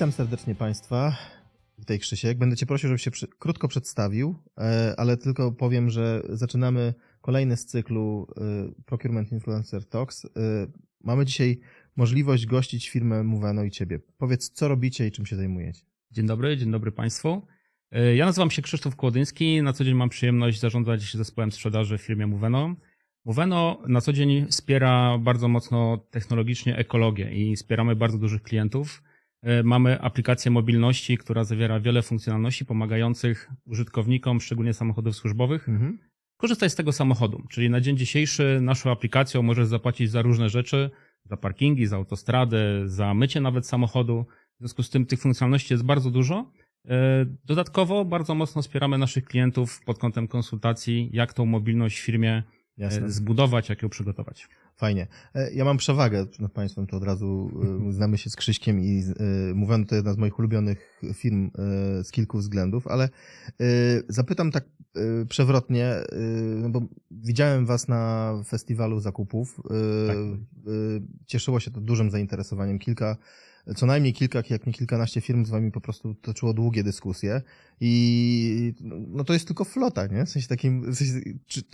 Witam serdecznie Państwa. Witaj Krzysiek. Będę Cię prosił, żebyś się krótko przedstawił, ale tylko powiem, że zaczynamy kolejny z cyklu Procurement Influencer Talks. Mamy dzisiaj możliwość gościć firmę Moveno i Ciebie. Powiedz, co robicie i czym się zajmujecie. Dzień dobry Państwu. Ja nazywam się Krzysztof Kłodyński. Na co dzień mam przyjemność zarządzać zespołem sprzedaży w firmie Moveno. Moveno na co dzień wspiera bardzo mocno technologicznie ekologię i wspieramy bardzo dużych klientów. Mamy aplikację mobilności, która zawiera wiele funkcjonalności pomagających użytkownikom, szczególnie samochodów służbowych, korzystać z tego samochodu. Czyli na dzień dzisiejszy naszą aplikacją możesz zapłacić za różne rzeczy, za parkingi, za autostrady, za mycie nawet samochodu. W związku z tym tych funkcjonalności jest bardzo dużo. Dodatkowo bardzo mocno wspieramy naszych klientów pod kątem konsultacji, jak tą mobilność w firmie zbudować, jak ją przygotować. Fajnie. Ja mam przewagę nad Państwem, to od razu znamy się z Krzyśkiem i Moveno to jedna z moich ulubionych firm z kilku względów, ale zapytam tak przewrotnie, no bo widziałem Was na festiwalu zakupów. Tak. Cieszyło się to dużym zainteresowaniem. Co najmniej kilka, jak nie kilkanaście firm z Wami po prostu toczyło długie dyskusje i no to jest tylko flota, nie? W sensie takim,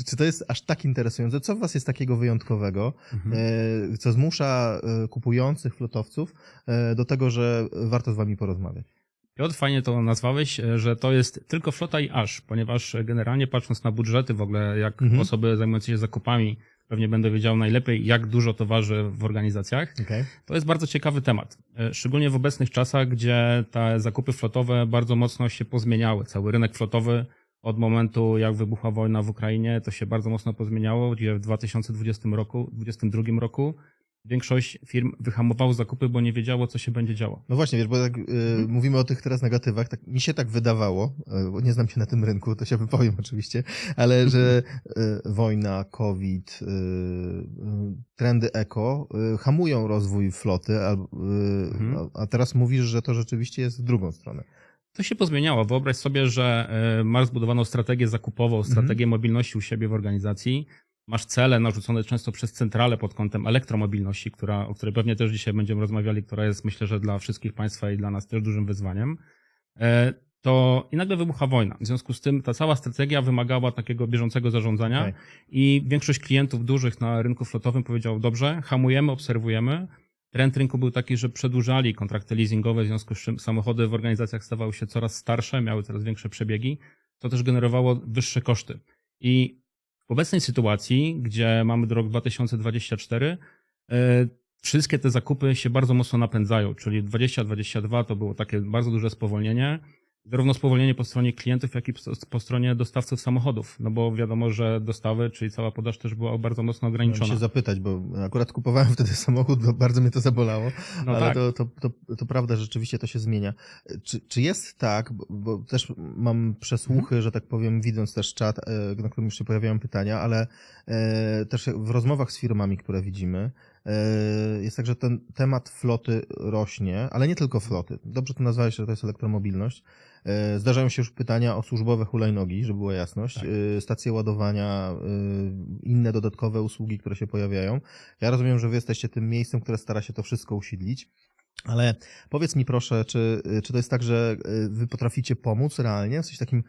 czy to jest aż tak interesujące? Co w Was jest takiego wyjątkowego, co zmusza kupujących flotowców do tego, że warto z Wami porozmawiać? Piotr, fajnie to nazwałeś, że to jest tylko flota i aż, ponieważ generalnie patrząc na budżety w ogóle, jak osoby zajmujące się zakupami pewnie będę wiedział najlepiej, jak dużo to waży w organizacjach. Okay. To jest bardzo ciekawy temat. Szczególnie w obecnych czasach, gdzie te zakupy flotowe bardzo mocno się pozmieniały. Cały rynek flotowy od momentu, jak wybuchła wojna w Ukrainie, to się bardzo mocno pozmieniało, gdzie w 2022 roku większość firm wyhamowało zakupy, bo nie wiedziało, co się będzie działo. No właśnie, wiesz, bo tak mówimy o tych teraz negatywach, tak mi się tak wydawało, bo nie znam się na tym rynku, to się wypowiem oczywiście, ale że wojna, COVID, trendy eko hamują rozwój floty, a teraz mówisz, że to rzeczywiście jest w drugą stronę. To się pozmieniało. Wyobraź sobie, że masz zbudowaną strategię zakupową, strategię mobilności u siebie w organizacji. Masz cele narzucone często przez centralę pod kątem elektromobilności, o której pewnie też dzisiaj będziemy rozmawiali, która jest, myślę, że dla wszystkich Państwa i dla nas też dużym wyzwaniem. I nagle wybucha wojna. W związku z tym ta cała strategia wymagała takiego bieżącego zarządzania i większość klientów dużych na rynku flotowym powiedział: dobrze, hamujemy, obserwujemy. Trend rynku był taki, że przedłużali kontrakty leasingowe, w związku z czym samochody w organizacjach stawały się coraz starsze, miały coraz większe przebiegi. To też generowało wyższe koszty. I w obecnej sytuacji, gdzie mamy rok 2024, wszystkie te zakupy się bardzo mocno napędzają, czyli 2022 to było takie bardzo duże spowolnienie, zarówno spowolnienie po stronie klientów, jak i po stronie dostawców samochodów, no bo wiadomo, że dostawy, czyli cała podaż też była bardzo mocno ograniczona. Chciałem się zapytać, bo akurat kupowałem wtedy samochód, bo bardzo mnie to zabolało, no ale tak. to prawda, rzeczywiście to się zmienia. Czy jest tak, bo też mam przesłuchy, że tak powiem, widząc też czat, na którym już się pojawiają pytania, ale też w rozmowach z firmami, które widzimy, jest tak, że ten temat floty rośnie, ale nie tylko floty. Dobrze to nazwałeś, że to jest elektromobilność. Zdarzają się już pytania o służbowe hulajnogi, żeby była jasność, tak. Stacje ładowania, inne dodatkowe usługi, które się pojawiają. Ja rozumiem, że wy jesteście tym miejscem, które stara się to wszystko usiedlić. Ale powiedz mi proszę, czy to jest tak, że wy potraficie pomóc realnie? W sensie takim,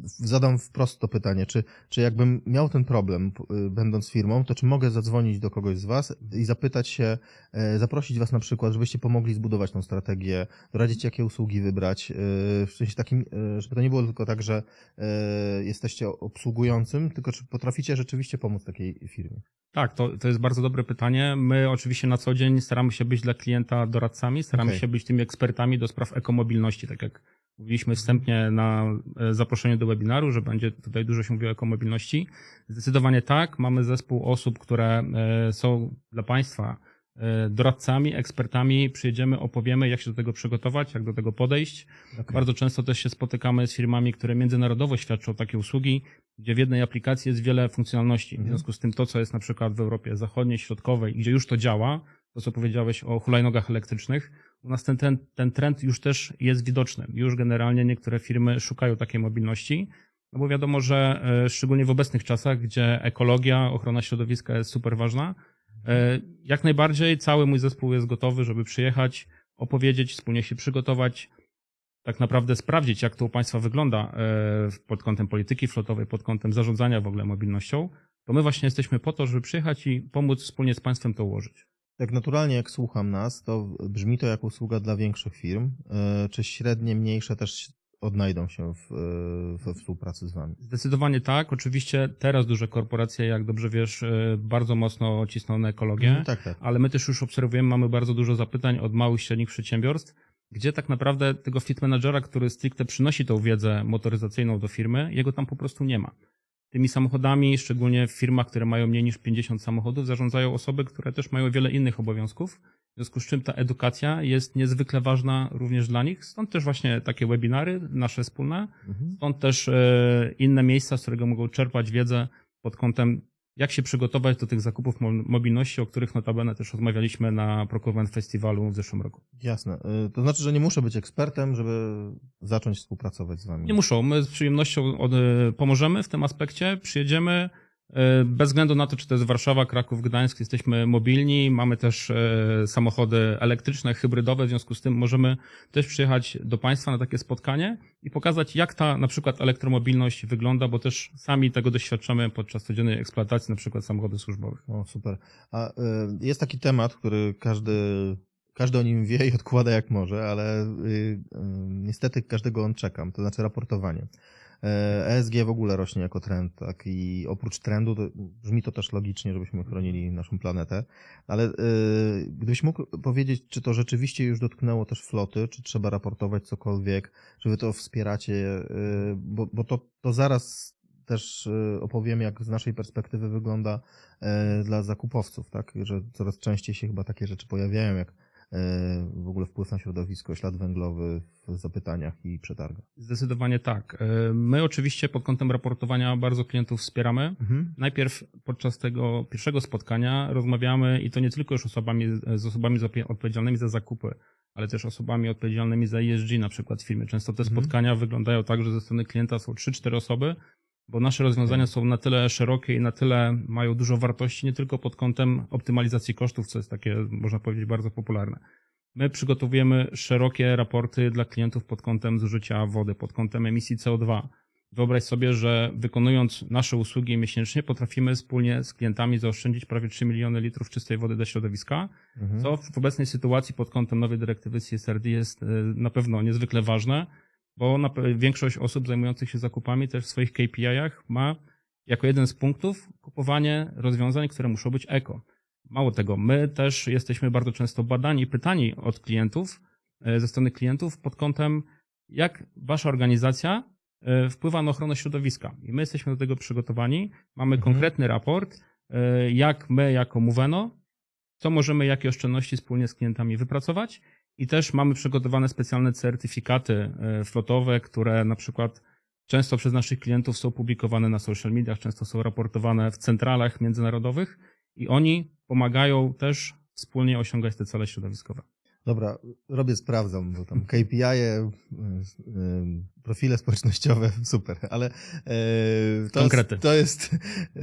zadam wprost to pytanie, czy jakbym miał ten problem, będąc firmą, to czy mogę zadzwonić do kogoś z was i zapytać się, zaprosić was na przykład, żebyście pomogli zbudować tą strategię, doradzić, jakie usługi wybrać, w sensie takim, żeby to nie było tylko tak, że jesteście obsługującym, tylko czy potraficie rzeczywiście pomóc takiej firmie? Tak, to jest bardzo dobre pytanie. My oczywiście na co dzień staramy się być dla klienta doradcami, staramy się być tymi ekspertami do spraw ekomobilności, tak jak mówiliśmy wstępnie na zaproszeniu do webinaru, że będzie tutaj dużo się mówiło o ekomobilności. Zdecydowanie tak, mamy zespół osób, które są dla Państwa doradcami, ekspertami, przyjedziemy, opowiemy, jak się do tego przygotować, jak do tego podejść. Bardzo często też się spotykamy z firmami, które międzynarodowo świadczą takie usługi, gdzie w jednej aplikacji jest wiele funkcjonalności. W związku z tym to, co jest na przykład w Europie Zachodniej, Środkowej, gdzie już to działa, to co powiedziałeś o hulajnogach elektrycznych, u nas ten trend już też jest widoczny. Już generalnie niektóre firmy szukają takiej mobilności, no bo wiadomo, że szczególnie w obecnych czasach, gdzie ekologia, ochrona środowiska jest super ważna, jak najbardziej cały mój zespół jest gotowy, żeby przyjechać, opowiedzieć, wspólnie się przygotować, tak naprawdę sprawdzić, jak to u Państwa wygląda pod kątem polityki flotowej, pod kątem zarządzania w ogóle mobilnością, to my właśnie jesteśmy po to, żeby przyjechać i pomóc wspólnie z Państwem to ułożyć. Tak naturalnie jak słucham nas, to brzmi to jak usługa dla większych firm. Czy średnie, mniejsze też odnajdą się we współpracy z Wami? Zdecydowanie tak. Oczywiście teraz duże korporacje, jak dobrze wiesz, bardzo mocno cisną na ekologię, Tak. ale my też już obserwujemy, mamy bardzo dużo zapytań od małych i średnich przedsiębiorstw, gdzie tak naprawdę tego fleet managera, który stricte przynosi tą wiedzę motoryzacyjną do firmy, jego tam po prostu nie ma. Tymi samochodami, szczególnie w firmach, które mają mniej niż 50 samochodów, zarządzają osoby, które też mają wiele innych obowiązków, w związku z czym ta edukacja jest niezwykle ważna również dla nich. Stąd też właśnie takie webinary nasze wspólne, stąd też inne miejsca, z którego mogą czerpać wiedzę pod kątem, jak się przygotować do tych zakupów mobilności, o których notabene też rozmawialiśmy na Procurement Festiwalu w zeszłym roku. Jasne. To znaczy, że nie muszę być ekspertem, żeby zacząć współpracować z Wami. Nie muszą. My z przyjemnością pomożemy w tym aspekcie. Przyjedziemy bez względu na to, czy to jest Warszawa, Kraków, Gdańsk. Jesteśmy mobilni. Mamy też samochody elektryczne, hybrydowe. W związku z tym możemy też przyjechać do Państwa na takie spotkanie i pokazać, jak ta na przykład elektromobilność wygląda, bo też sami tego doświadczamy podczas codziennej eksploatacji na przykład samochodów służbowych. O, super. A jest taki temat, który każdy o nim wie i odkłada jak może, ale niestety każdego on czekam, to znaczy raportowanie. ESG w ogóle rośnie jako trend, tak, i oprócz trendu to brzmi to też logicznie, żebyśmy chronili naszą planetę, ale gdybyś mógł powiedzieć, czy to rzeczywiście już dotknęło też floty, czy trzeba raportować cokolwiek, czy wy to wspieracie, bo to zaraz też opowiem, jak z naszej perspektywy wygląda dla zakupowców, tak, że coraz częściej się chyba takie rzeczy pojawiają, jak w ogóle wpływ na środowisko, ślad węglowy w zapytaniach i przetargach. Zdecydowanie tak. My oczywiście pod kątem raportowania bardzo klientów wspieramy. Najpierw podczas tego pierwszego spotkania rozmawiamy i to nie tylko już z osobami odpowiedzialnymi za zakupy, ale też osobami odpowiedzialnymi za ESG na przykład w firmie. Często te spotkania wyglądają tak, że ze strony klienta są 3-4 osoby, bo nasze rozwiązania są na tyle szerokie i na tyle mają dużo wartości, nie tylko pod kątem optymalizacji kosztów, co jest takie, można powiedzieć, bardzo popularne. My przygotowujemy szerokie raporty dla klientów pod kątem zużycia wody, pod kątem emisji CO2. Wyobraź sobie, że wykonując nasze usługi miesięcznie potrafimy wspólnie z klientami zaoszczędzić prawie 3 miliony litrów czystej wody dla środowiska, co w obecnej sytuacji pod kątem nowej dyrektywy CSRD jest na pewno niezwykle ważne, bo większość osób zajmujących się zakupami też w swoich KPI-ach ma jako jeden z punktów kupowanie rozwiązań, które muszą być eko. Mało tego, my też jesteśmy bardzo często badani i pytani od klientów, ze strony klientów pod kątem, jak wasza organizacja wpływa na ochronę środowiska. I my jesteśmy do tego przygotowani, mamy konkretny raport, jak my jako Moveno, co możemy, jakie oszczędności wspólnie z klientami wypracować. I też mamy przygotowane specjalne certyfikaty flotowe, które na przykład często przez naszych klientów są publikowane na social mediach, często są raportowane w centralach międzynarodowych i oni pomagają też wspólnie osiągać te cele środowiskowe. Dobra, sprawdzam, bo tam KPI, profile społecznościowe, super, ale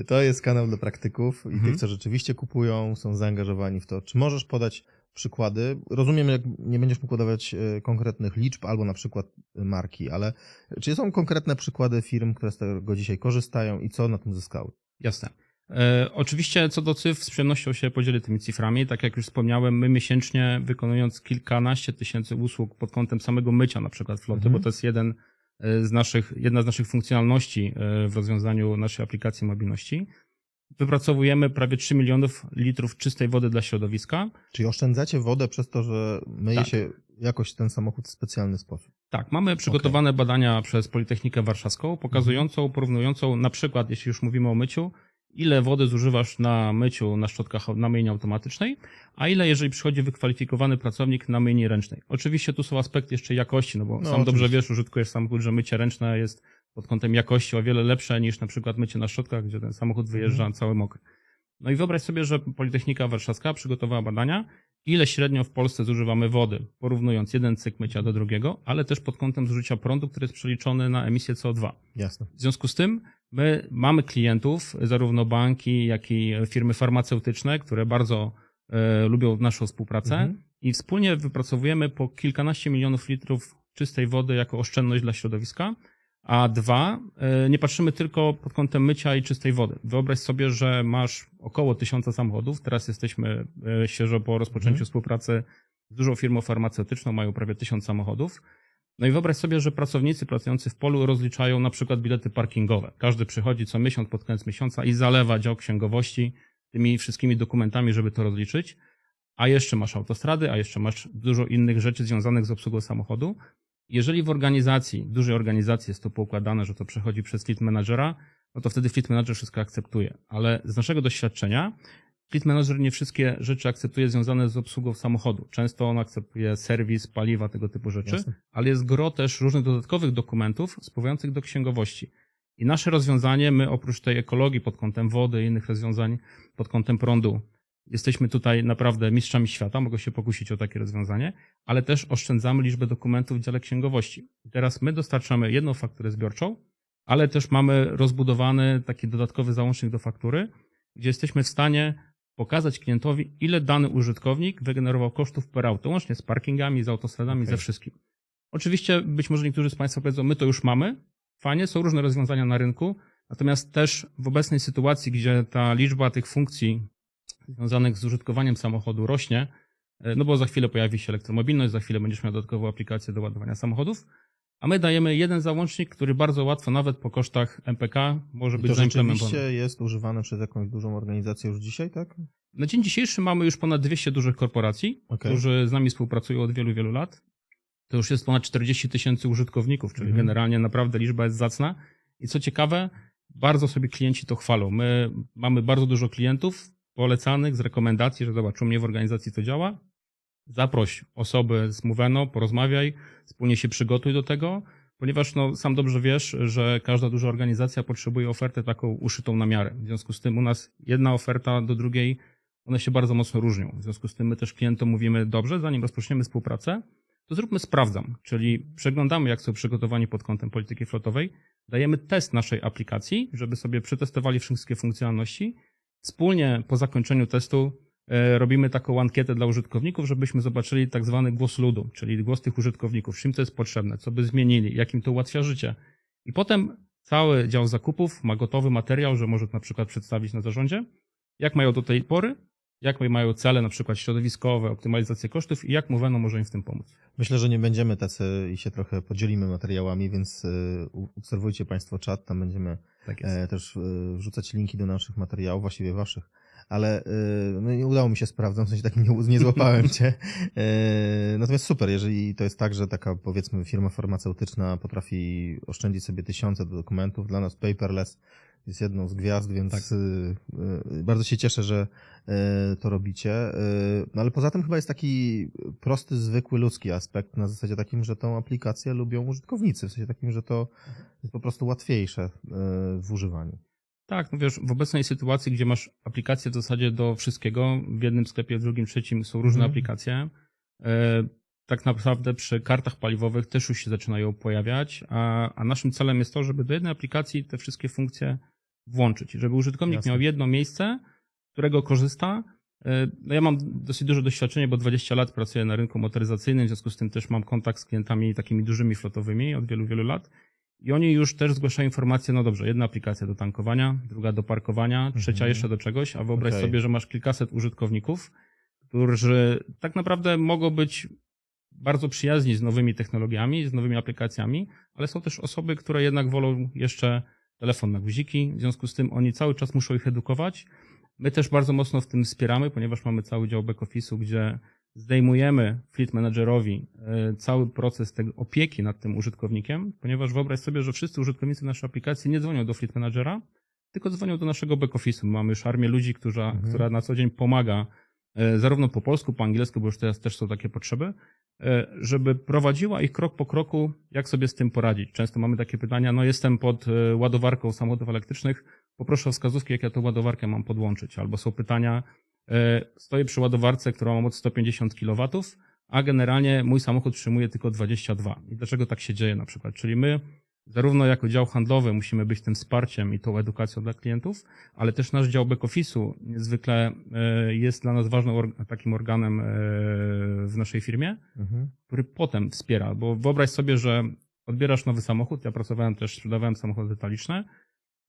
to jest kanał dla praktyków i tych, co rzeczywiście kupują, są zaangażowani w to. Czy możesz podać przykłady? Rozumiem, jak nie będziesz mógł podawać konkretnych liczb albo na przykład marki, ale czy są konkretne przykłady firm, które z tego dzisiaj korzystają i co na tym zyskały? Jasne. Oczywiście co do cyfr, z przyjemnością się podzielę tymi cyframi. Tak jak już wspomniałem, my miesięcznie wykonując kilkanaście tysięcy usług pod kątem samego mycia na przykład floty, bo to jest jedna z naszych funkcjonalności w rozwiązaniu naszej aplikacji mobilności, wypracowujemy prawie 3 milionów litrów czystej wody dla środowiska. Czyli oszczędzacie wodę przez to, że myje się jakoś ten samochód w specjalny sposób? Tak, mamy przygotowane badania przez Politechnikę Warszawską, porównującą na przykład, jeśli już mówimy o myciu, ile wody zużywasz na myciu na szczotkach na myjni automatycznej, a ile jeżeli przychodzi wykwalifikowany pracownik na myjni ręcznej. Oczywiście tu są aspekty jeszcze jakości, no bo sam dobrze wiesz, użytkujesz samochód, że mycie ręczne jest pod kątem jakości o wiele lepsze niż na przykład mycie na szczotkach, gdzie ten samochód wyjeżdża cały mokry. No i wyobraź sobie, że Politechnika Warszawska przygotowała badania, ile średnio w Polsce zużywamy wody, porównując jeden cykl mycia do drugiego, ale też pod kątem zużycia prądu, który jest przeliczony na emisję CO2. Jasne. W związku z tym my mamy klientów, zarówno banki, jak i firmy farmaceutyczne, które bardzo lubią naszą współpracę i wspólnie wypracowujemy po kilkanaście milionów litrów czystej wody jako oszczędność dla środowiska. A dwa, nie patrzymy tylko pod kątem mycia i czystej wody. Wyobraź sobie, że masz około 1000 samochodów. Teraz jesteśmy świeżo po rozpoczęciu współpracy z dużą firmą farmaceutyczną, mają prawie 1000 samochodów. No i wyobraź sobie, że pracownicy pracujący w polu rozliczają na przykład bilety parkingowe. Każdy przychodzi co miesiąc pod koniec miesiąca i zalewa dział księgowości tymi wszystkimi dokumentami, żeby to rozliczyć. A jeszcze masz autostrady, a jeszcze masz dużo innych rzeczy związanych z obsługą samochodu. Jeżeli w organizacji, w dużej organizacji jest to poukładane, że to przechodzi przez fleet managera, no to wtedy fleet manager wszystko akceptuje. Ale z naszego doświadczenia fleet manager nie wszystkie rzeczy akceptuje związane z obsługą samochodu. Często on akceptuje serwis, paliwa, tego typu rzeczy, Jasne. ale jest gro też różnych dodatkowych dokumentów spływających do księgowości. I nasze rozwiązanie, my oprócz tej ekologii pod kątem wody i innych rozwiązań pod kątem prądu, jesteśmy tutaj naprawdę mistrzami świata, mogę się pokusić o takie rozwiązanie, ale też oszczędzamy liczbę dokumentów w dziale księgowości. I teraz my dostarczamy jedną fakturę zbiorczą, ale też mamy rozbudowany taki dodatkowy załącznik do faktury, gdzie jesteśmy w stanie pokazać klientowi, ile dany użytkownik wygenerował kosztów per auto, łącznie z parkingami, z autostradami, ze wszystkim. Oczywiście być może niektórzy z Państwa powiedzą, my to już mamy, fajnie, są różne rozwiązania na rynku, natomiast też w obecnej sytuacji, gdzie ta liczba tych funkcji związanych z użytkowaniem samochodu rośnie, no bo za chwilę pojawi się elektromobilność, za chwilę będziesz miał dodatkową aplikację do ładowania samochodów, a my dajemy jeden załącznik, który bardzo łatwo, nawet po kosztach MPK, może być zaimplementowany. To rzeczywiście jest używane przez jakąś dużą organizację już dzisiaj, tak? Na dzień dzisiejszy mamy już ponad 200 dużych korporacji, którzy z nami współpracują od wielu, wielu lat. To już jest ponad 40 000 użytkowników, czyli generalnie naprawdę liczba jest zacna. I co ciekawe, bardzo sobie klienci to chwalą. My mamy bardzo dużo klientów polecanych z rekomendacji, że zobacz, u mnie w organizacji to działa. Zaproś osoby z Moveno, porozmawiaj, wspólnie się przygotuj do tego, ponieważ no, sam dobrze wiesz, że każda duża organizacja potrzebuje ofertę taką uszytą na miarę. W związku z tym u nas jedna oferta do drugiej, one się bardzo mocno różnią. W związku z tym my też klientom mówimy, dobrze, zanim rozpoczniemy współpracę, to zróbmy sprawdzam, czyli przeglądamy, jak są przygotowani pod kątem polityki flotowej, dajemy test naszej aplikacji, żeby sobie przetestowali wszystkie funkcjonalności. Wspólnie po zakończeniu testu robimy taką ankietę dla użytkowników, żebyśmy zobaczyli tak zwany głos ludu, czyli głos tych użytkowników, czym to jest potrzebne, co by zmienili, jak im to ułatwia życie. I potem cały dział zakupów ma gotowy materiał, że może na przykład przedstawić na zarządzie, jak mają do tej pory, jak mają cele na przykład środowiskowe, optymalizację kosztów i jak Moveno może im w tym pomóc. Myślę, że nie będziemy tacy i się trochę podzielimy materiałami, więc obserwujcie Państwo czat, tam będziemy też wrzucać linki do naszych materiałów, właściwie waszych. Ale no, nie udało mi się sprawdzać, w sensie takim nie złapałem cię. Natomiast super, jeżeli to jest tak, że taka powiedzmy firma farmaceutyczna potrafi oszczędzić sobie tysiące dokumentów, dla nas paperless jest jedną z gwiazd, więc bardzo się cieszę, że to robicie. No ale poza tym chyba jest taki prosty, zwykły, ludzki aspekt na zasadzie takim, że tą aplikację lubią użytkownicy, w sensie takim, że to jest po prostu łatwiejsze w używaniu. Tak, no wiesz, w obecnej sytuacji, gdzie masz aplikacje w zasadzie do wszystkiego, w jednym sklepie, w drugim, trzecim są różne aplikacje, tak naprawdę przy kartach paliwowych też już się zaczynają pojawiać, a naszym celem jest to, żeby do jednej aplikacji te wszystkie funkcje włączyć, żeby użytkownik miał jedno miejsce, z którego korzysta. No ja mam dosyć duże doświadczenie, bo 20 lat pracuję na rynku motoryzacyjnym, w związku z tym też mam kontakt z klientami takimi dużymi flotowymi od wielu, wielu lat. I oni już też zgłaszają informacje, no dobrze, jedna aplikacja do tankowania, druga do parkowania, trzecia jeszcze do czegoś, a wyobraź sobie, że masz kilkaset użytkowników, którzy tak naprawdę mogą być bardzo przyjaźni z nowymi technologiami, z nowymi aplikacjami, ale są też osoby, które jednak wolą jeszcze telefon na guziki, w związku z tym oni cały czas muszą ich edukować. My też bardzo mocno w tym wspieramy, ponieważ mamy cały dział back-office'u, gdzie zdejmujemy fleet managerowi cały proces tej opieki nad tym użytkownikiem, ponieważ wyobraź sobie, że wszyscy użytkownicy naszej aplikacji nie dzwonią do fleet managera, tylko dzwonią do naszego back-office'u. Mamy już armię ludzi, która na co dzień pomaga zarówno po polsku, po angielsku, bo już teraz też są takie potrzeby, żeby prowadziła ich krok po kroku, jak sobie z tym poradzić. Często mamy takie pytania, no jestem pod ładowarką samochodów elektrycznych, poproszę o wskazówki, jak ja tę ładowarkę mam podłączyć. Albo są pytania, stoję przy ładowarce, która ma moc 150 kW, a generalnie mój samochód przyjmuje tylko 22. I dlaczego tak się dzieje na przykład? Czyli my zarówno jako dział handlowy musimy być tym wsparciem i tą edukacją dla klientów, ale też nasz dział back-office'u niezwykle jest dla nas ważnym takim organem w naszej firmie, który potem wspiera, bo wyobraź sobie, że odbierasz nowy samochód, ja pracowałem też, sprzedawałem samochody detaliczne,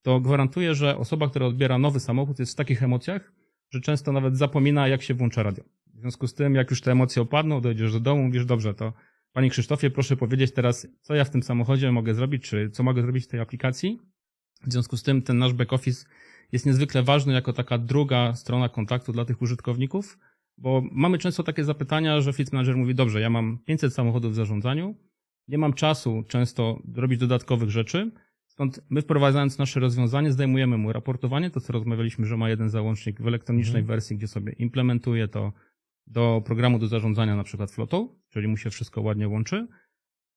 to gwarantuję, że osoba, która odbiera nowy samochód jest w takich emocjach, że często nawet zapomina, jak się włącza radio. W związku z tym, jak już te emocje opadną, dojdziesz do domu, mówisz, dobrze, to Panie Krzysztofie, proszę powiedzieć teraz, co ja w tym samochodzie mogę zrobić, czy co mogę zrobić w tej aplikacji. W związku z tym ten nasz back-office jest niezwykle ważny jako taka druga strona kontaktu dla tych użytkowników, bo mamy często takie zapytania, że Fleet Manager mówi, dobrze, ja mam 500 samochodów w zarządzaniu, nie mam czasu często robić dodatkowych rzeczy, stąd my wprowadzając nasze rozwiązanie zdejmujemy mu raportowanie, to co rozmawialiśmy, że ma jeden załącznik w elektronicznej wersji, gdzie sobie implementuje to do programu do zarządzania na przykład flotą, czyli mu się wszystko ładnie łączy,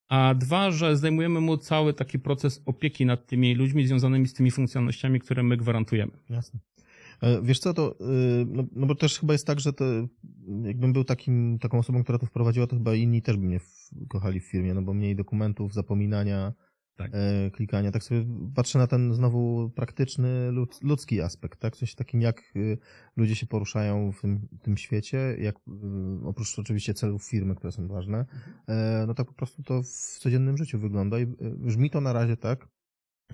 a dwa, że zdejmujemy mu cały taki proces opieki nad tymi ludźmi związanymi z tymi funkcjonalnościami, które my gwarantujemy. Jasne. Wiesz co, to, no bo też chyba jest tak, że to, jakbym był taką osobą, która to wprowadziła, to chyba inni też by mnie kochali w firmie, no bo mniej dokumentów, zapominania, Tak. Klikania. Tak sobie patrzę na ten znowu praktyczny, ludzki aspekt, tak? W sensie takim, jak ludzie się poruszają w tym świecie, jak oprócz oczywiście celów firmy, które są ważne, no tak po prostu to w codziennym życiu wygląda i brzmi to na razie tak,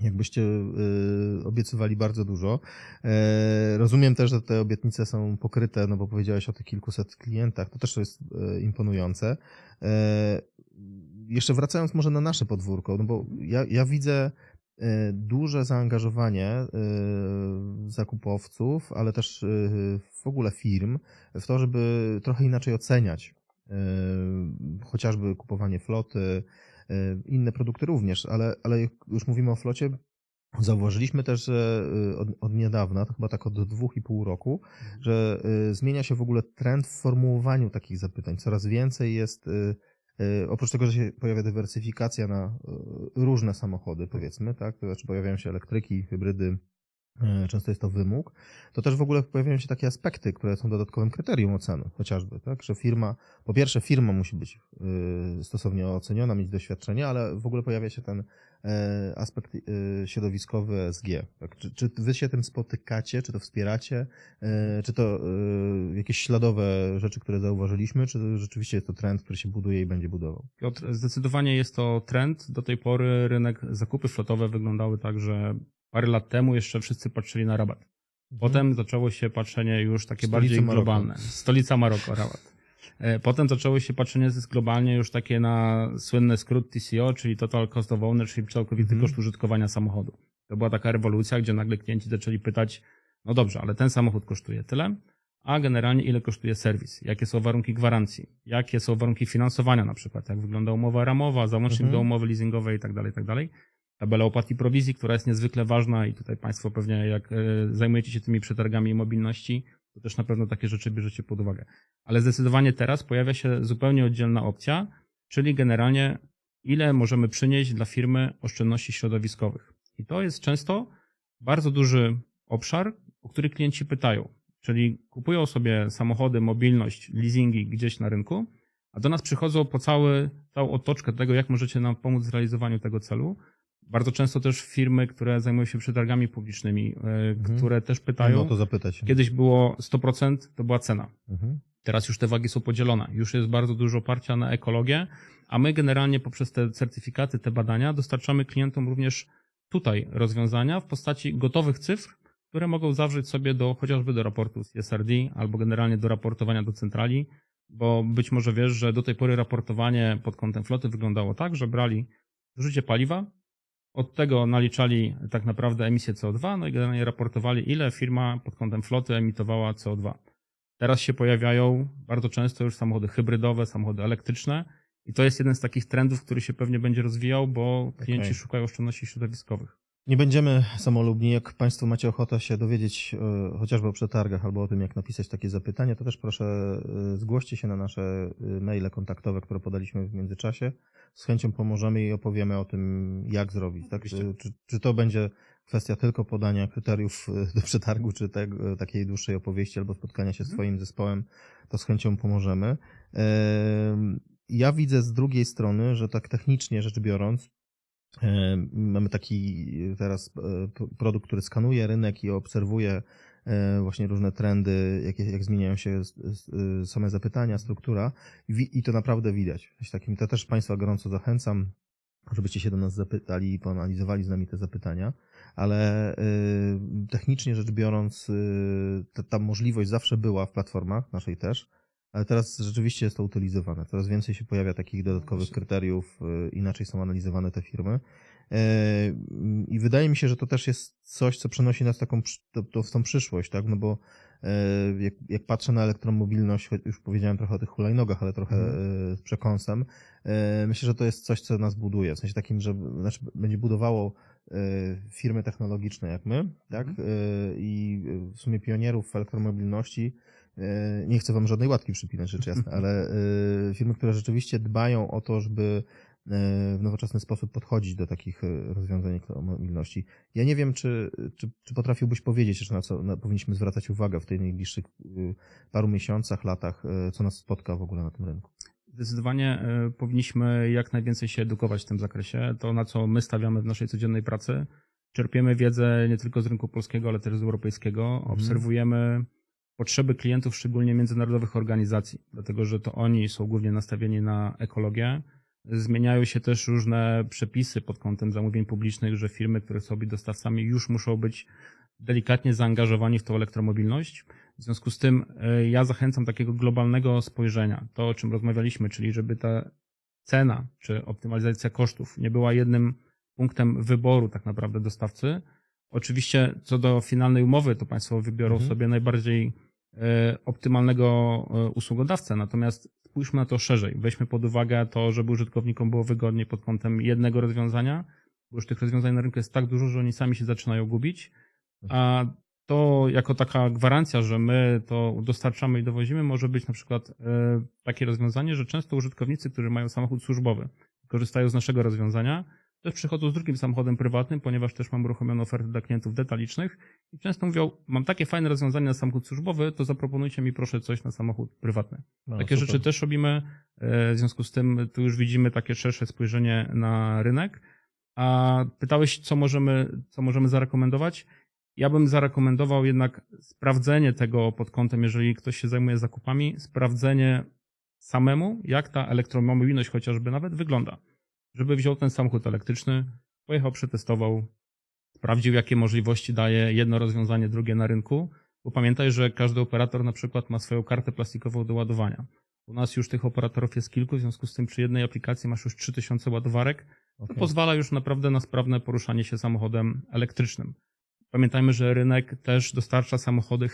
jakbyście obiecywali bardzo dużo. Rozumiem też, że te obietnice są pokryte, no bo powiedziałeś o tych kilkuset klientach, to też jest imponujące. Jeszcze wracając może na nasze podwórko, no bo ja widzę duże zaangażowanie zakupowców, ale też w ogóle firm w to, żeby trochę inaczej oceniać chociażby kupowanie floty, inne produkty również, ale jak już mówimy o flocie, zauważyliśmy też, że od niedawna, to chyba tak od 2,5 roku, że zmienia się w ogóle trend w formułowaniu takich zapytań. Coraz więcej jest, oprócz tego, że się pojawia dywersyfikacja na różne samochody, powiedzmy, tak, to znaczy pojawiają się elektryki, hybrydy, często jest to wymóg, to też w ogóle pojawiają się takie aspekty, które są dodatkowym kryterium oceny, chociażby, tak, że po pierwsze firma musi być stosownie oceniona, mieć doświadczenie, ale w ogóle pojawia się ten aspekt środowiskowy ESG. Tak? Czy wy się tym spotykacie, czy to wspieracie, czy to jakieś śladowe rzeczy, które zauważyliśmy, czy rzeczywiście jest to trend, który się buduje i będzie budował? Piotr, zdecydowanie jest to trend. Do tej pory zakupy flotowe wyglądały tak, że parę lat temu jeszcze wszyscy patrzyli na rabat. Potem zaczęło się patrzenie już takie bardziej globalne. Stolica Maroko, rabat. Potem zaczęło się patrzenie globalnie już takie na słynny skrót TCO, czyli Total Cost of Ownership, czyli całkowity koszt użytkowania samochodu. To była taka rewolucja, gdzie nagle klienci zaczęli pytać, no dobrze, ale ten samochód kosztuje tyle, a generalnie ile kosztuje serwis, jakie są warunki gwarancji, jakie są warunki finansowania na przykład, jak wygląda umowa ramowa, załącznik do umowy leasingowej i tak dalej, tak dalej. Tabela opłat i prowizji, która jest niezwykle ważna i tutaj Państwo pewnie jak zajmujecie się tymi przetargami i mobilności, to też na pewno takie rzeczy bierzecie pod uwagę. Ale zdecydowanie teraz pojawia się zupełnie oddzielna opcja, czyli generalnie ile możemy przynieść dla firmy oszczędności środowiskowych. I to jest często bardzo duży obszar, o który klienci pytają. Czyli kupują sobie samochody, mobilność, leasingi gdzieś na rynku, a do nas przychodzą po całą otoczkę tego, jak możecie nam pomóc w realizowaniu tego celu. Bardzo często też firmy, które zajmują się przetargami publicznymi, które też pytają. No to zapytać. Kiedyś było 100%, to była cena. Teraz już te wagi są podzielone. Już jest bardzo dużo oparcia na ekologię, a my generalnie poprzez te certyfikaty, te badania dostarczamy klientom również tutaj rozwiązania w postaci gotowych cyfr, które mogą zawrzeć sobie chociażby do raportu z CSRD albo generalnie do raportowania do centrali, bo być może wiesz, że do tej pory raportowanie pod kątem floty wyglądało tak, że brali zużycie paliwa, od tego naliczali tak naprawdę emisję CO2, no i generalnie raportowali, ile firma pod kątem floty emitowała CO2. Teraz się pojawiają bardzo często już samochody hybrydowe, samochody elektryczne i to jest jeden z takich trendów, który się pewnie będzie rozwijał, bo klienci szukają oszczędności środowiskowych. Nie będziemy samolubni. Jak Państwo macie ochotę się dowiedzieć chociażby o przetargach albo o tym, jak napisać takie zapytanie, to też proszę zgłoście się na nasze maile kontaktowe, które podaliśmy w międzyczasie. Z chęcią pomożemy i opowiemy o tym, jak zrobić. Tak? Czy to będzie kwestia tylko podania kryteriów do przetargu, czy takiej dłuższej opowieści albo spotkania się z swoim zespołem, to z chęcią pomożemy. Ja widzę z drugiej strony, że tak technicznie rzecz biorąc, Mamy taki teraz produkt, który skanuje rynek i obserwuje właśnie różne trendy, jak zmieniają się same zapytania, struktura i to naprawdę widać. To też Państwa gorąco zachęcam, żebyście się do nas zapytali i poanalizowali z nami te zapytania, ale technicznie rzecz biorąc ta możliwość zawsze była w platformach, naszej też, ale teraz rzeczywiście jest to utylizowane. Coraz więcej się pojawia takich dodatkowych kryteriów, inaczej są analizowane te firmy. I wydaje mi się, że to też jest coś, co przenosi nas w tą przyszłość, tak? No bo jak patrzę na elektromobilność, już powiedziałem trochę o tych hulajnogach, ale trochę z przekąsem, myślę, że to jest coś, co nas buduje, w sensie takim, że będzie budowało firmy technologiczne jak my, tak? I w sumie pionierów w elektromobilności. Nie chcę wam żadnej łatki przypinać, rzecz jasna, ale firmy, które rzeczywiście dbają o to, żeby w nowoczesny sposób podchodzić do takich rozwiązań elektromobilności. Ja nie wiem, czy potrafiłbyś powiedzieć jeszcze, na co powinniśmy zwracać uwagę w tych najbliższych paru miesiącach, latach, co nas spotka w ogóle na tym rynku. Zdecydowanie powinniśmy jak najwięcej się edukować w tym zakresie. To, na co my stawiamy w naszej codziennej pracy. Czerpiemy wiedzę nie tylko z rynku polskiego, ale też z europejskiego. Obserwujemy potrzeby klientów, szczególnie międzynarodowych organizacji, dlatego że to oni są głównie nastawieni na ekologię. Zmieniają się też różne przepisy pod kątem zamówień publicznych, że firmy, które chcą być dostawcami, już muszą być delikatnie zaangażowani w tą elektromobilność. W związku z tym ja zachęcam takiego globalnego spojrzenia. To, o czym rozmawialiśmy, czyli żeby ta cena czy optymalizacja kosztów nie była jednym punktem wyboru tak naprawdę dostawcy. Oczywiście co do finalnej umowy, to Państwo wybiorą sobie najbardziej optymalnego usługodawcę, natomiast spójrzmy na to szerzej. Weźmy pod uwagę to, żeby użytkownikom było wygodniej pod kątem jednego rozwiązania, bo już tych rozwiązań na rynku jest tak dużo, że oni sami się zaczynają gubić, a to jako taka gwarancja, że my to dostarczamy i dowozimy, może być na przykład takie rozwiązanie, że często użytkownicy, którzy mają samochód służbowy, korzystają z naszego rozwiązania, też przychodzą z drugim samochodem prywatnym, ponieważ też mam uruchomioną ofertę dla klientów detalicznych i często mówią, mam takie fajne rozwiązanie na samochód służbowy, to zaproponujcie mi proszę coś na samochód prywatny. Takie rzeczy też robimy, w związku z tym tu już widzimy takie szersze spojrzenie na rynek. A pytałeś, co możemy zarekomendować? Ja bym zarekomendował jednak sprawdzenie tego pod kątem, jeżeli ktoś się zajmuje zakupami, sprawdzenie samemu, jak ta elektromobilność chociażby nawet wygląda. Żeby wziął ten samochód elektryczny, pojechał, przetestował, sprawdził, jakie możliwości daje jedno rozwiązanie, drugie na rynku, bo pamiętaj, że każdy operator na przykład ma swoją kartę plastikową do ładowania. U nas już tych operatorów jest kilku, w związku z tym przy jednej aplikacji masz już 3000 ładowarek, to pozwala już naprawdę na sprawne poruszanie się samochodem elektrycznym. Pamiętajmy, że rynek też dostarcza samochody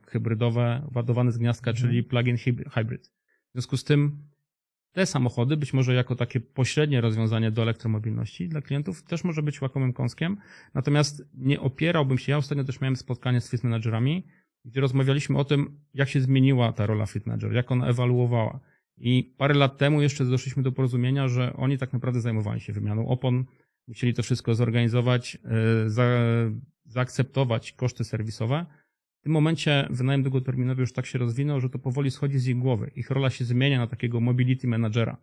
hybrydowe ładowane z gniazdka, czyli plug-in hybrid. W związku z tym te samochody, być może jako takie pośrednie rozwiązanie do elektromobilności dla klientów, też może być łakomym kąskiem. Natomiast nie opierałbym się, ja ostatnio też miałem spotkanie z fleet managerami, gdzie rozmawialiśmy o tym, jak się zmieniła ta rola fleet manager, jak ona ewoluowała. I parę lat temu jeszcze doszliśmy do porozumienia, że oni tak naprawdę zajmowali się wymianą opon, musieli to wszystko zorganizować, zaakceptować koszty serwisowe. W tym momencie wynajem długoterminowy już tak się rozwinął, że to powoli schodzi z ich głowy. Ich rola się zmienia na takiego mobility managera.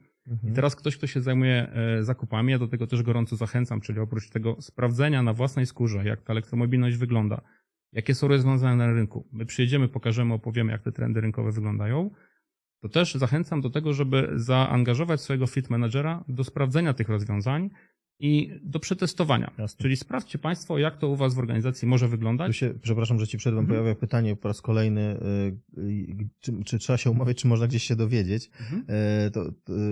I teraz ktoś, kto się zajmuje zakupami, ja do tego też gorąco zachęcam, czyli oprócz tego sprawdzenia na własnej skórze, jak ta elektromobilność wygląda, jakie są rozwiązania na rynku. My przyjedziemy, pokażemy, opowiemy, jak te trendy rynkowe wyglądają. To też zachęcam do tego, żeby zaangażować swojego fleet managera do sprawdzenia tych rozwiązań i do przetestowania. Jasne. Czyli sprawdźcie Państwo, jak to u Was w organizacji może wyglądać. Przepraszam, że Ci przerwę, pojawia pytanie po raz kolejny, czy trzeba się umawiać, czy można gdzieś się dowiedzieć.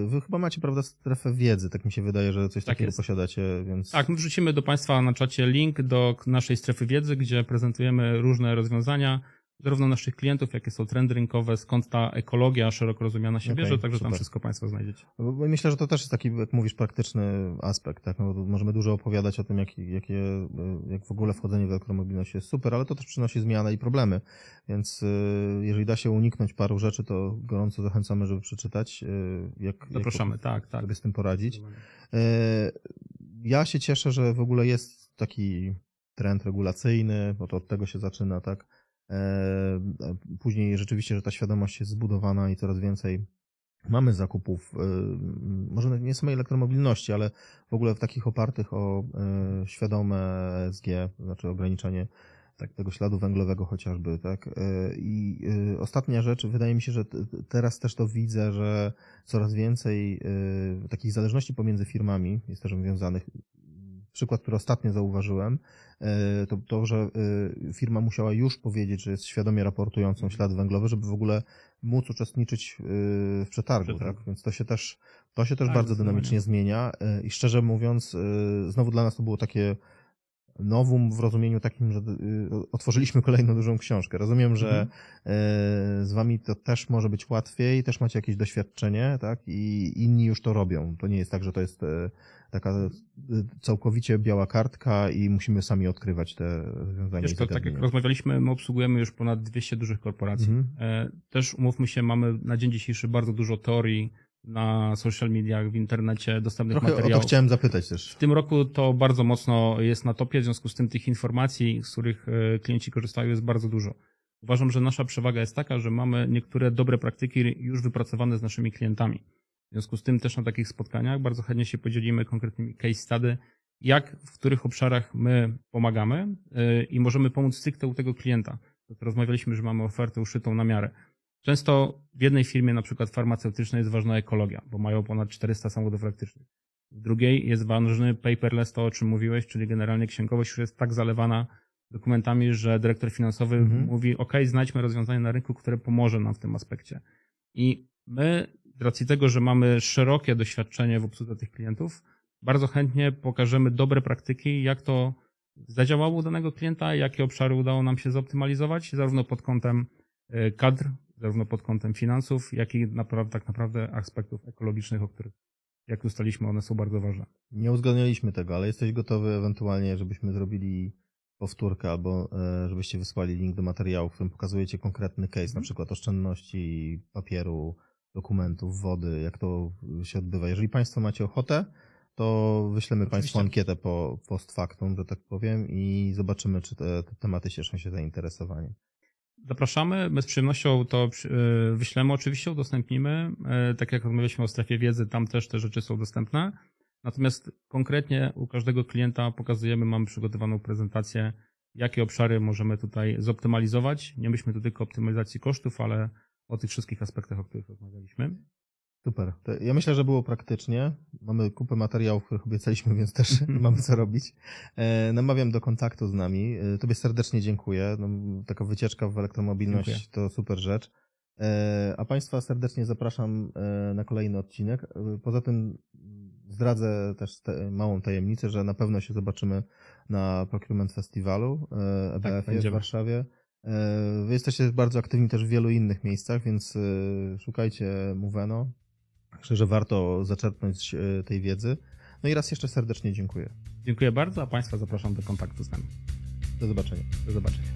Wy chyba macie, prawda, strefę wiedzy, tak mi się wydaje, że coś takiego posiadacie, więc... Tak, my wrzucimy do Państwa na czacie link do naszej strefy wiedzy, gdzie prezentujemy różne rozwiązania, zarówno naszych klientów, jakie są trendy rynkowe, skąd ta ekologia szeroko rozumiana się bierze, także tam wszystko Państwo znajdziecie. Bo myślę, że to też jest taki, jak mówisz, praktyczny aspekt, tak? No, możemy dużo opowiadać o tym, jak w ogóle wchodzenie w elektromobilność jest super, ale to też przynosi zmiany i problemy, więc jeżeli da się uniknąć paru rzeczy, to gorąco zachęcamy, żeby przeczytać, Zapraszamy, tak. sobie z tym poradzić. Ja się cieszę, że w ogóle jest taki trend regulacyjny, bo to od tego się zaczyna, tak? Później rzeczywiście, że ta świadomość jest zbudowana i coraz więcej mamy zakupów, może nie samej elektromobilności, ale w ogóle w takich opartych o świadome ESG, to znaczy ograniczenie tego śladu węglowego chociażby, tak? I ostatnia rzecz, wydaje mi się, że teraz też to widzę, że coraz więcej takich zależności pomiędzy firmami jest też wiązanych. Przykład, który ostatnio zauważyłem, to, że firma musiała już powiedzieć, że jest świadomie raportującą ślad węglowy, żeby w ogóle móc uczestniczyć w przetargu, tak? Więc to się też bardzo dynamicznie zmienia i szczerze mówiąc, znowu dla nas to było takie nowum w rozumieniu takim, że otworzyliśmy kolejną dużą książkę. Rozumiem, że z wami to też może być łatwiej, też macie jakieś doświadczenie, tak? I inni już to robią. To nie jest tak, że to jest taka całkowicie biała kartka i musimy sami odkrywać te rozwiązania. Wiesz, to tak jak rozmawialiśmy, my obsługujemy już ponad 200 dużych korporacji. Też umówmy się, mamy na dzień dzisiejszy bardzo dużo teorii na social mediach, w internecie, dostępnych materiałów. O to chciałem zapytać też. W tym roku to bardzo mocno jest na topie, w związku z tym tych informacji, z których klienci korzystają, jest bardzo dużo. Uważam, że nasza przewaga jest taka, że mamy niektóre dobre praktyki już wypracowane z naszymi klientami. W związku z tym też na takich spotkaniach bardzo chętnie się podzielimy konkretnymi case study, jak, w których obszarach my pomagamy i możemy pomóc stricte u tego klienta. Rozmawialiśmy, że mamy ofertę uszytą na miarę. Często w jednej firmie, na przykład farmaceutycznej, jest ważna ekologia, bo mają ponad 400 samochodów elektrycznych. W drugiej jest ważny paperless, to o czym mówiłeś, czyli generalnie księgowość już jest tak zalewana dokumentami, że dyrektor finansowy mówi, OK, znajdźmy rozwiązanie na rynku, które pomoże nam w tym aspekcie. I my, z racji tego, że mamy szerokie doświadczenie w obsłudze tych klientów, bardzo chętnie pokażemy dobre praktyki, jak to zadziałało u danego klienta, jakie obszary udało nam się zoptymalizować, zarówno pod kątem kadr, zarówno pod kątem finansów, jak i tak naprawdę aspektów ekologicznych, o których, jak ustaliliśmy, one są bardzo ważne. Nie uzgadnialiśmy tego, ale jesteś gotowy ewentualnie, żebyśmy zrobili powtórkę albo żebyście wysłali link do materiału, w którym pokazujecie konkretny case, na przykład oszczędności papieru, dokumentów, wody, jak to się odbywa. Jeżeli Państwo macie ochotę, to wyślemy Państwu ankietę post factum, że tak powiem, i zobaczymy, czy te tematy cieszą się zainteresowaniem. Zapraszamy, my z przyjemnością to wyślemy, oczywiście udostępnimy. Tak jak rozmawialiśmy o strefie wiedzy, tam też te rzeczy są dostępne. Natomiast konkretnie u każdego klienta pokazujemy, mamy przygotowaną prezentację, jakie obszary możemy tutaj zoptymalizować. Nie myślmy tu tylko o optymalizacji kosztów, ale o tych wszystkich aspektach, o których rozmawialiśmy. Super. Ja myślę, że było praktycznie. Mamy kupę materiałów, których obiecaliśmy, więc też mamy co robić. Namawiam do kontaktu z nami. Tobie serdecznie dziękuję. Taka wycieczka w elektromobilność to super rzecz. A Państwa serdecznie zapraszam na kolejny odcinek. Poza tym zdradzę też małą tajemnicę, że na pewno się zobaczymy na Procurement Festiwalu EBF w Warszawie. Wy jesteście bardzo aktywni też w wielu innych miejscach, więc szukajcie Moveno. Myślę, że warto zaczerpnąć tej wiedzy. No i raz jeszcze serdecznie dziękuję. Dziękuję bardzo, a Państwa zapraszam do kontaktu z nami. Do zobaczenia. Do zobaczenia.